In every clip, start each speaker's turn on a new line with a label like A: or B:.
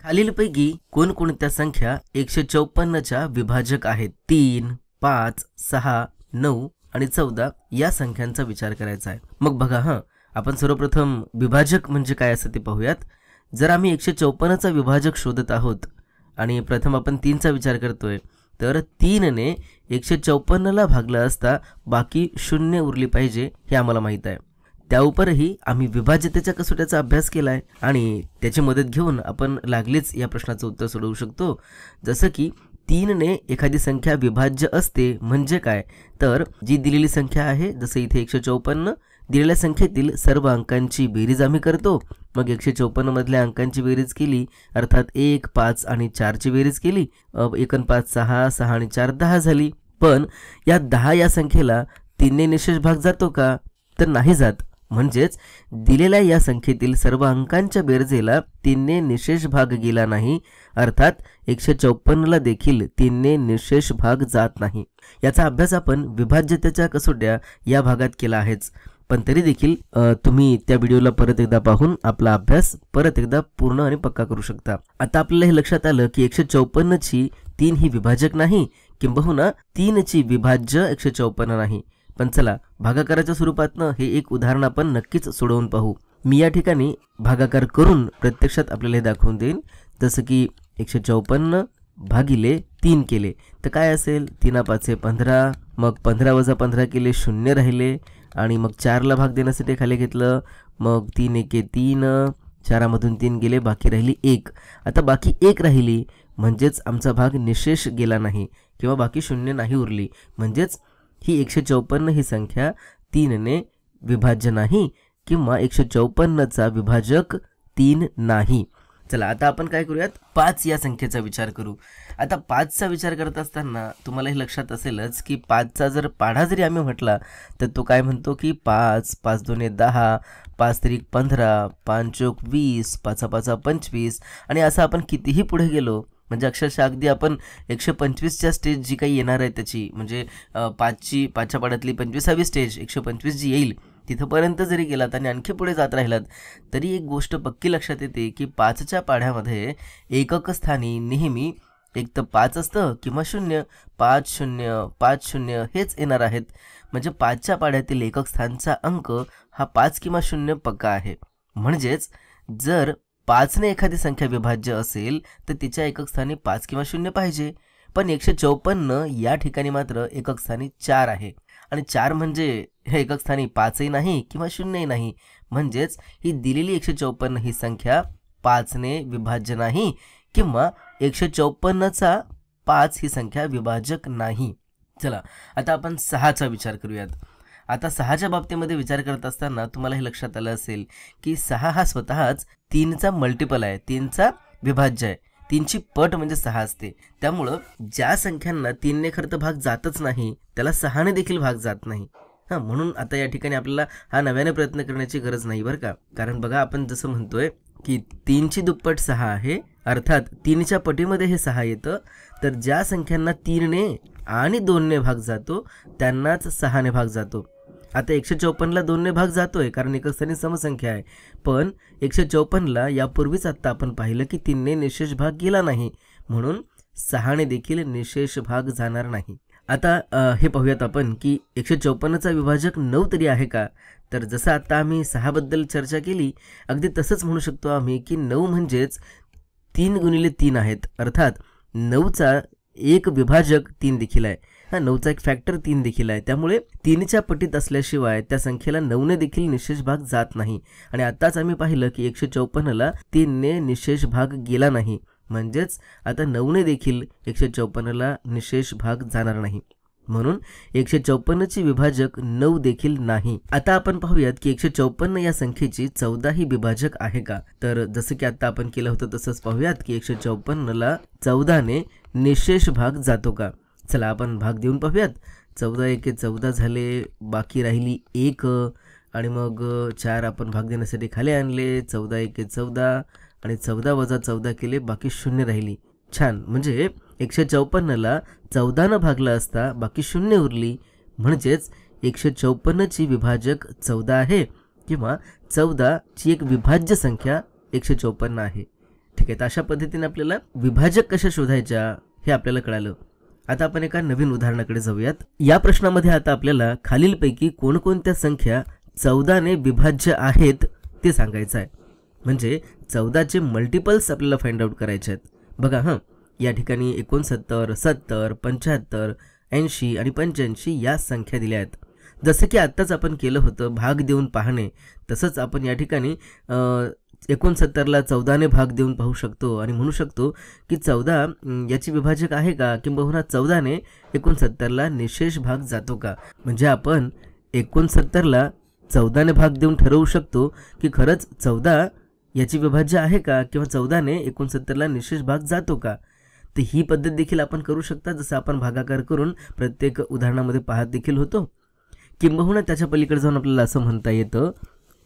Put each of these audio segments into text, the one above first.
A: खालीलपैकी कोणकोणत्या संख्या 154च्या विभाजक आहेत? 3, 5, 6, 9 आणि 14 या संख्यांचा विचार करायचा आहे. मग बघा आपण सर्वप्रथम विभाजक म्हणजे काय असं ते पाहूयात. जर आम्ही 154चा विभाजक शोधत आहोत आणि प्रथम आपण 3चा विचार करतोय, तर 3ने 154ला भागलं असता बाकी 0 उरली पाहिजे हे आम्हाला माहीत आहे. त्याउपरही आम्ही विभाज्यतेच्या कसोट्याचा अभ्यास केला आहे आणि त्याची मदत घेऊन आपण लागलीच या प्रश्नाचं उत्तर सोडवू शकतो. जसं की 3ने एखादी संख्या विभाज्य असते म्हणजे काय, तर जी दिलेली संख्या आहे, जसं इथे 154, दिलेल्या संख्येतील सर्व अंकांची बेरीज आम्ही करतो. मग 154 मधल्या अंकांची बेरीज केली, अर्थात 1, 5 आणि 4ची बेरीज केली. 1 आणि 5 6, 6 आणि 4 10 झाली. पण या 10 या संख्येला 3ने निशेष भाग जातो का, तर नाही जात. म्हणजेच दिलेल्या या संख्येतील सर्व अंकांच्या बेरजेला 3ने निशेष भाग गेला नाही, अर्थात 154ला देखील 3ने निशेष भाग जात नाही. याचा अभ्यास आपण विभाज्यतेच्या कसोट्या या भागात केला आहेच. पण तरी देखील तुम्ही त्या व्हिडिओला परत एकदा पाहून आपला अभ्यास परत एकदा पूर्ण आणि पक्का करू शकता. आता आपल्याला हे लक्षात आलं की 154ची 3 ही विभाजक नाही, किंबहुना 3ची विभाज्य 154 नाही. पण चला भागाकाराच्या स्वरूपातनं हे एक उदाहरण आपण नक्कीच सोडवून पाहू. मी या ठिकाणी भागाकार करून प्रत्यक्षात आपल्याला हे दाखवून देईन. जसं की 154 भागिले 3 केले तर काय असेल, 3 5 15, मग 15 वजा 15 केले 0 राहिले आणि मग 4ला भाग देण्यासाठी खाली घेतलं, मग 3 1 3, 4मधून 3 गेले, बाकी राहिली 1. आता बाकी 1 राहिली म्हणजेच आमचा भाग निशेष गेला नाही किंवा बाकी 0 नाही उरली. म्हणजेच ही 154 ही संख्या 3ने विभाज्य नाही किंवा 154चा विभाजक 3 नाही. चला आता आपण काय करूयात, 5 या संख्येचा विचार करू. आता 5चा विचार करत असताना तुम्हाला हे लक्षात असेलच की 5चा जर पाढा जरी आम्ही म्हटला तर तो काय म्हणतो की 5, 5 2 10, 5 3 15, 5 चौक 20, 5 5 25 आणि असं आपण कितीही पुढे गेलो म्हणजे अक्षरशः अगदी आपण 125च्या स्टेज जी काही येणार आहे त्याची म्हणजे 5च्या पाड्यातली 25वी स्टेज 125 जी येईल तिथपर्यंत जरी गेलात आणि आणखी पुढे जात राहिलात तरी एक गोष्ट पक्की लक्षात येते की 5च्या पाढ्यामध्ये एकक स्थानी नेहमी एक तर 5 असतं किंवा 0, 5 0 5 0 हेच येणार आहेत. म्हणजे 5च्या पाढ्यातील एकक स्थानचा अंक हा 5 किंवा 0 पक्का आहे. म्हणजेच जर 5ने एखादी संख्या विभाज्य असेल तर तिच्या एकक स्थानी 5 किंवा 0 पाहिजे. पण 154 या ठिकाणी मात्र एकक स्थानी 4 आहे आणि 4 म्हणजे हे एकक स्थानी 5ही नाही किंवा 0ही नाही. म्हणजेच ही दिलेली 154 ही संख्या 5ने विभाज्य नाही किंवा 154चा 5 ही संख्या विभाजक नाही. चला आता आपण 6चा विचार करूयात. आता 6च्या बाबतीमध्ये विचार करत असताना तुम्हाला हे लक्षात आलं असेल की 6 हा स्वतःच 3चा मल्टिपल आहे, 3चा विभाज्य आहे. 3ची पट म्हणजे 6 असते. त्यामुळं ज्या संख्यांना 3ने खरं तर भाग जातच नाही त्याला 6ने देखील भाग जात नाही. म्हणून आता या ठिकाणी आपल्याला हा नव्याने प्रयत्न करण्याची गरज नाही बरं का. कारण बघा आपण जसं म्हणतोय की 3ची दुप्पट 6 आहे, अर्थात 3च्या पटीमध्ये हे 6 येतं. तर ज्या संख्यांना 3ने आणि 2ने भाग जातो त्यांनाच 6ने भाग जातो. आता 154ला 2ने भाग जातोय कारण एकक स्थानी समसंख्या आहे. पण 154ला यापूर्वीच आत्ता आपण पाहिलं की 3ने निशेष भाग गेला नाही म्हणून 6ने देखील निशेष भाग जाणार नाही. आता हे पाहूयात आपण की 154चा विभाजक 9 तरी आहे का. तर जसं आता आम्ही 6 बद्दल चर्चा केली अगदी तसंच म्हणू शकतो आम्ही की 9 म्हणजेच 3 गुणिले 3 आहेत, अर्थात 9चा एक विभाजक 3 देखील आहे. 9चा एक फॅक्टर 3 देखील आहे. त्यामुळे 3च्या पटीत असल्याशिवाय त्या संख्येला 9ने देखील निशेष भाग जात नाही. आणि आत्ताच आम्ही पाहिलं की 154ला 3ने निशेष भाग गेला नाही. म्हणजेच आता 9ने देखील 154ला निशेष भाग जाणार नाही. म्हणून 154ची विभाजक 9 देखील नाही. आता आपण पाहूयात की 154 या संख्येची 14 ही विभाजक आहे का. तर जसं की आता आपण केलं होतं तसंच पाहूयात की 154ला 14ने निशेष भाग जातो का. चला आपण भाग देऊन पाहूयात. 14 1 14 झाले, बाकी राहिली 1 आणि मग 4 आपण भाग देण्यासाठी खाली आणले. 14 1 14 आणि 14 वजा 14 केले, बाकी 0 राहिली. छान. म्हणजे 154ला 14ने भागलं असता बाकी 0 उरली. म्हणजेच 154ची विभाजक 14 आहे किंवा 14ची एक विभाज्य संख्या 154 आहे. ठीक आहे, तर अशा पद्धतीने आपल्याला विभाजक कशा शोधायच्या हे आपल्याला कळालं. आता आपण एका नवीन उदाहरणाकडे जाऊयात. या प्रश्नामध्ये आता आपल्याला खालीलपैकी कोणकोणत्या संख्या 14ने विभाज्य आहेत ते सांगायचं आहे. म्हणजे 14चे मल्टिपल्स आपल्याला फाइंड आउट करायचे आहेत. बघा या ठिकाणी 69, 70, 75, 80 आणि 85 या संख्या दिल्या आहेत. जसं की आत्ताच आपण केलं होतं भाग देऊन पाहणे, तसंच आपण या ठिकाणी 69ला 14ने भाग देऊन पाहू शकतो आणि म्हणू शकतो की 14 याची विभाजक आहे का, किंबहुना 14ने 69ला निशेष भाग जातो का. म्हणजे आपण 69ला 14ने भाग देऊन ठरवू शकतो की खरंच 14 याची विभाज्य आहे का, किंवा 14ने 69ला निशेष भाग जातो का. तर ही पद्धत देखील आपण करू शकता, जसं आपण भागाकार करून प्रत्येक उदाहरणामध्ये पाहत देखील होतो. किंबहुना त्याच्या पलीकडे जाऊन आपल्याला असं म्हणता येतं,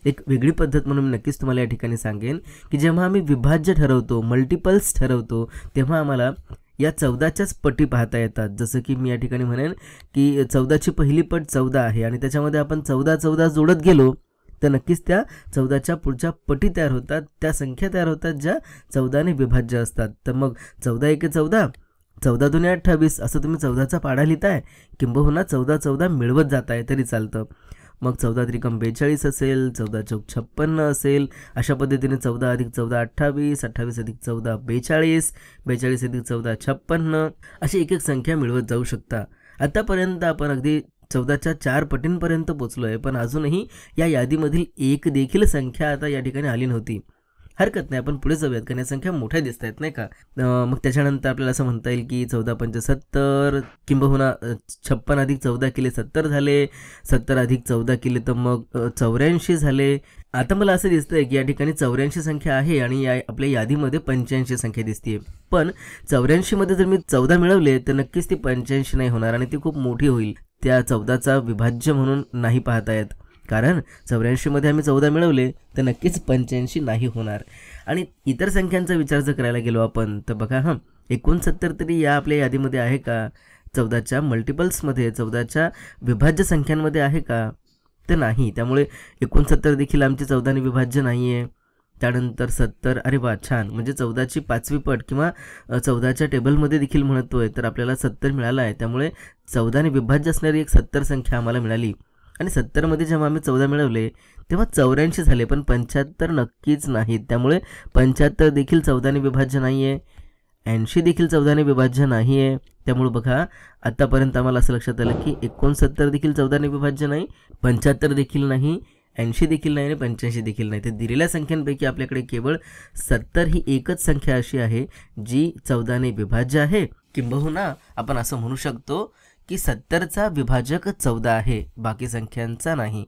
A: एक वेगळी पद्धत म्हणून मी नक्कीच तुम्हाला या ठिकाणी सांगेन की जेव्हा आम्ही विभाज्य ठरवतो, मल्टिपल्स ठरवतो, तेव्हा आम्हाला या 14च्याच पटी पाहता येतात. जसं की मी या ठिकाणी म्हणेन की 14ची पहिली पट 14 आहे आणि त्याच्यामध्ये आपण 14 जोडत गेलो तर नक्कीच त्या 14च्या पुढच्या पटी तयार होतात, त्या संख्या तयार होतात ज्या 14ने विभाज्य असतात. तर मग 14 एके 14, 14 दुने 28 असं तुम्ही 14चा पाढा लिहिताय, किंबहुना 14 मिळवत जाताय तरी चालतं. मग 14 त्रिकम 42 असेल, 14 चौक 56 असेल. अशा पद्धतीने 14 अधिक 14 28, 28 अधिक 14 42, 42 अधिक 14 56 अशी एक एक संख्या मिळवत जाऊ शकता. आतापर्यंत आपण अगदी 14च्या 4 पटींपर्यंत पोचलो आहे, पण अजूनही या यादीमधील एक देखील संख्या आता या ठिकाणी आली नव्हती. हरकत नाही, आपण पुढे जाऊयात, कारण या संख्या मोठ्या दिसत आहेत नाही का. मग त्याच्यानंतर आपल्याला असं म्हणता येईल की 14 पंच 70, किंबहुना 56 अधिक 14 केले 70 झाले, 70 अधिक 14 केले तर मग 84 झाले. आता मला असं दिसतंय की या ठिकाणी 84 संख्या आहे आणि आपल्या यादीमध्ये 85 संख्या दिसते. पण 84 मध्ये जर मी 14 मिळवले तर नक्कीच ती 85 नाही होणार आणि ती खूप मोठी होईल. त्या 14चा विभाज्य म्हणून नाही पाहता येत, कारण 84 मध्ये आम्ही 14 मिळवले तर नक्कीच 85 नाही होणार. आणि इतर संख्यांचा विचार जर करायला गेलो आपण तर बघा 69 तरी या आपल्या यादीमध्ये आहे का, 14च्या मल्टिपल्समध्ये 14च्या विभाज्य संख्यांमध्ये आहे का, तर नाही. त्यामुळे 69 देखील आमची 14ने विभाज्य नाही आहे. त्यानंतर 70, अरे वा छान, म्हणजे 14ची 5वी पट किंवा 14च्या टेबलमध्ये देखील म्हणतोय तर आपल्याला 70 मिळाला आहे. त्यामुळे 14ने विभाज्य असणारी एक 70 संख्या आम्हाला मिळाली. आणि 70मध्ये जेव्हा आम्ही 14 मिळवले तेव्हा 84 झाले, पण 75 नक्कीच नाहीत. त्यामुळे 75 देखील 14ने विभाज्य नाही आहे, 80 देखील 14ने विभाज्य नाही आहे. त्यामुळे बघा आत्तापर्यंत आम्हाला असं लक्षात आलं की 69 देखील 14ने विभाज्य नाही, 75 देखील नाही, 80 देखील नाही आणि 85 देखील नाही. तर दिलेल्या संख्यांपैकी आपल्याकडे केवळ 70 ही एकच संख्या अशी आहे जी 14ने विभाज्य आहे. किंबहुना आपण असं म्हणू शकतो की 70चा विभाजक 14 आहे, बाकी संख्यांचा नाही.